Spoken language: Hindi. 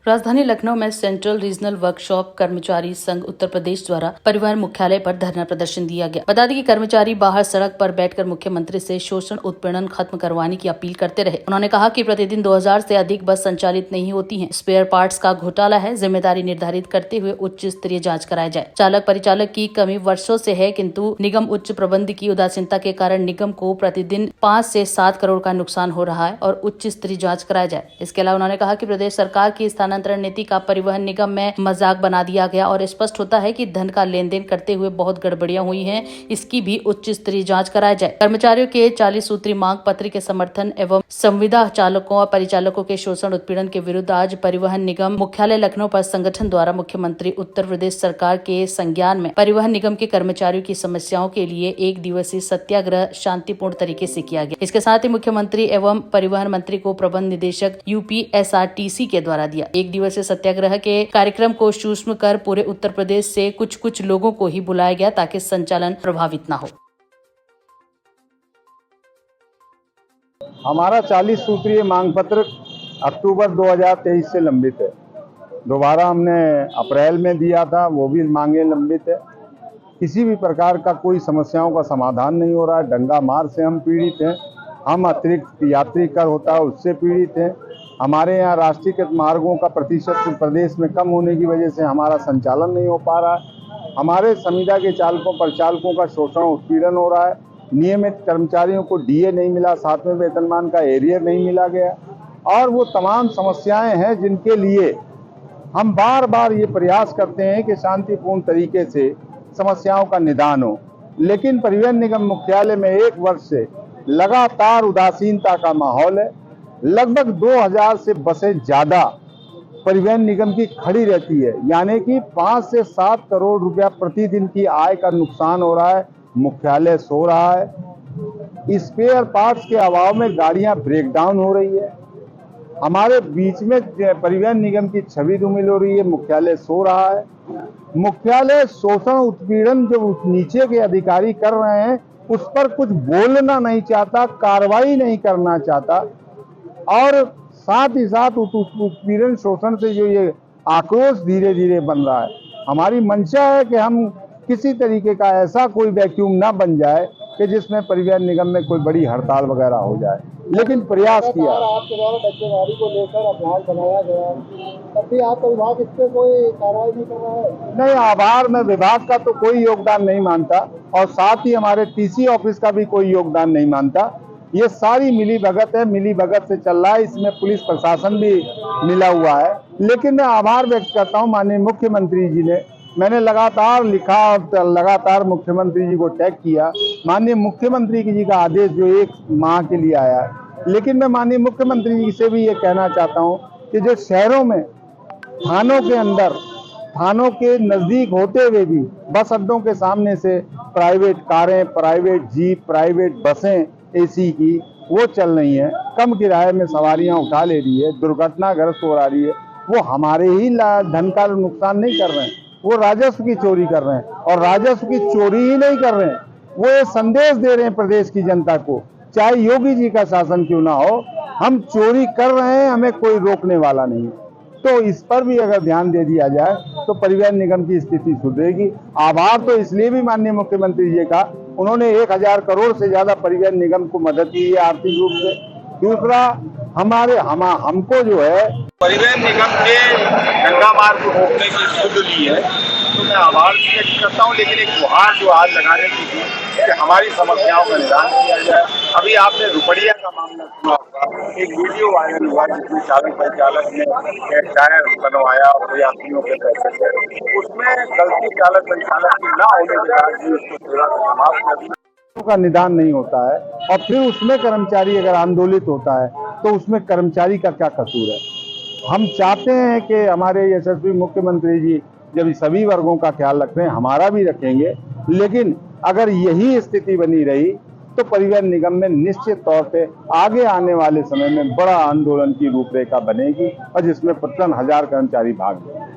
राजधानी लखनऊ में सेंट्रल रीजनल वर्कशॉप कर्मचारी संघ उत्तर प्रदेश द्वारा परिवहन मुख्यालय पर धरना प्रदर्शन दिया गया। बता दें कि कर्मचारी बाहर सड़क पर बैठकर मुख्यमंत्री से शोषण उत्पीड़न खत्म करवाने की अपील करते रहे। उन्होंने कहा कि प्रतिदिन 2000 से अधिक बस संचालित नहीं होती हैं। स्पेयर पार्ट्स का घोटाला है। जिम्मेदारी निर्धारित करते हुए उच्च स्तरीय जाँच कराई जाए। चालक परिचालक की कमी वर्षों से है, किंतु निगम उच्च प्रबंध की उदासीनता के कारण निगम को प्रतिदिन 5 से 7 करोड़ का नुकसान हो रहा है और उच्च स्तरीय जाँच कराई जाए। इसके अलावा उन्होंने कहा कि प्रदेश सरकार की स्थानांतरण नीति का परिवहन निगम में मजाक बना दिया गया और स्पष्ट होता है कि धन का लेन देन करते हुए बहुत गड़बड़ियां हुई हैं। इसकी भी उच्च स्तरीय जांच कराई जाए। कर्मचारियों के 40 सूत्री मांग पत्र के समर्थन एवं संविदा चालकों और परिचालकों के शोषण उत्पीड़न के विरुद्ध आज परिवहन निगम मुख्यालय लखनऊ पर संगठन द्वारा मुख्यमंत्री उत्तर प्रदेश सरकार के संज्ञान में परिवहन निगम के कर्मचारियों की समस्याओं के लिए 1 दिवसीय सत्याग्रह शांतिपूर्ण तरीके से किया गया। इसके साथ ही मुख्यमंत्री एवं परिवहन मंत्री को प्रबंध निदेशक UPSRTC के द्वारा दिया। 1 दिवसीय सत्याग्रह के कार्यक्रम को सूक्ष्म कर पूरे उत्तर प्रदेश से कुछ लोगों को ही बुलाया गया ताकि संचालन प्रभावित न हो। हमारा 40 सूत्रीय मांग पत्र अक्टूबर 2023 से लंबित है। दोबारा हमने अप्रैल में दिया था, वो भी मांगे लंबित है। किसी भी प्रकार का कोई समस्याओं का समाधान नहीं हो रहा है। डंगा मार से हम पीड़ित हैं। हम अतिरिक्त यात्री कर होता है उससे पीड़ित हैं। हमारे यहाँ राष्ट्रीयकृत मार्गों का प्रतिशत प्रदेश में कम होने की वजह से हमारा संचालन नहीं हो पा रहा है। हमारे संविदा के चालकों परिचालकों का शोषण उत्पीड़न हो रहा है। नियमित कर्मचारियों को DA नहीं मिला, 7वें वेतनमान का एरियर नहीं मिला गया और वो तमाम समस्याएं हैं जिनके लिए हम बार बार ये प्रयास करते हैं कि शांतिपूर्ण तरीके से समस्याओं का निदान हो। लेकिन परिवहन निगम मुख्यालय में 1 वर्ष से लगातार उदासीनता का माहौल है। लगभग 2000 से बसें ज़्यादा परिवहन निगम की खड़ी रहती है, यानी कि 5 से 7 करोड़ रुपया प्रतिदिन की आय का नुकसान हो रहा है। मुख्यालय सो रहा है। स्पेयर पार्ट्स के अभाव में गाड़ियां ब्रेक डाउन हो रही है। हमारे बीच में परिवहन निगम की छवि धूमिल हो रही है। मुख्यालय सो रहा है। मुख्यालय शोषण उत्पीड़न जो नीचे के अधिकारी कर रहे हैं उस पर कुछ बोलना नहीं चाहता, कार्रवाई नहीं करना चाहता और साथ ही साथ उत्पीड़न शोषण से जो ये आक्रोश धीरे धीरे बन रहा है, हमारी मंशा है कि हम किसी तरीके का ऐसा कोई वैक्यूम ना बन जाए कि जिसमें परिवहन निगम में कोई बड़ी हड़ताल वगैरह हो जाए। लेकिन प्रयास किया। आपके द्वारा टैक्सेदारी को लेकर अभियान बनाया गया, तब भी आपका विभाग इस पर कोई कार्रवाई नहीं कर रहा है? नहीं, आभार में विभाग का तो कोई योगदान नहीं मानता और साथ ही हमारे TC ऑफिस का भी कोई योगदान नहीं मानता। ये सारी मिली भगत है, मिली भगत से चल रहा है। इसमें पुलिस प्रशासन भी मिला हुआ है। लेकिन मैं आभार व्यक्त करता हूँ माननीय मुख्यमंत्री जी ने। मैंने लगातार लिखा और लगातार मुख्यमंत्री जी को टैग किया। माननीय मुख्यमंत्री जी का आदेश जो 1 माह के लिए आया है। लेकिन मैं माननीय मुख्यमंत्री जी से भी ये कहना चाहता हूँ कि जो शहरों में थानों के अंदर, थानों के नज़दीक होते हुए भी बस अड्डों के सामने से प्राइवेट कारें, प्राइवेट जीप, प्राइवेट बसें AC की वो चल रही हैं, कम किराए में सवारियां उठा ले रही है, दुर्घटनाग्रस्त हो रही है। वो हमारे ही धन का नुकसान नहीं कर रहे हैं, वो राजस्व की चोरी कर रहे हैं और राजस्व की चोरी ही नहीं कर रहे हैं, वो ये संदेश दे रहे हैं प्रदेश की जनता को, चाहे योगी जी का शासन क्यों ना हो, हम चोरी कर रहे हैं, हमें कोई रोकने वाला नहीं है। तो इस पर भी अगर ध्यान दे दिया जाए तो परिवहन निगम की स्थिति सुधरेगी। आभार तो इसलिए भी माननीय मुख्यमंत्री जी का, उन्होंने 1000 करोड़ से ज्यादा परिवहन निगम को मदद की है आर्थिक रूप से। दूसरा, हमको जो है परिवहन निगम ने गंगा मार्ग को रोकने की शुद्ध ली है, तो मैं आभार व्यक्त करता हूँ। लेकिन एक गुहार जो आज लगाने की थी कि हमारी समस्याओं का निदान किया जाए। अभी आपने रुपड़िया का मामला सुना होगा, एक वीडियो वायरल हुआ जिसमें चालक परिचालक ने टायर बनवाया और यात्रियों के पैसे से, उसमें गलती चालक परिचालक की ना होने के बाद भी उसको सेवा को समाप्त कर दिया का निदान नहीं होता है और फिर उसमें कर्मचारी अगर आंदोलित होता है तो उसमें कर्मचारी का क्या कसूर है। हम चाहते हैं कि हमारे यशस्वी मुख्यमंत्री जी जब सभी वर्गों का ख्याल रख रहे हैं, हमारा भी रखेंगे। लेकिन अगर यही स्थिति बनी रही तो परिवहन निगम में निश्चित तौर पे आगे आने वाले समय में बड़ा आंदोलन की रूपरेखा बनेगी और जिसमें 55,000 कर्मचारी भाग लेंगे।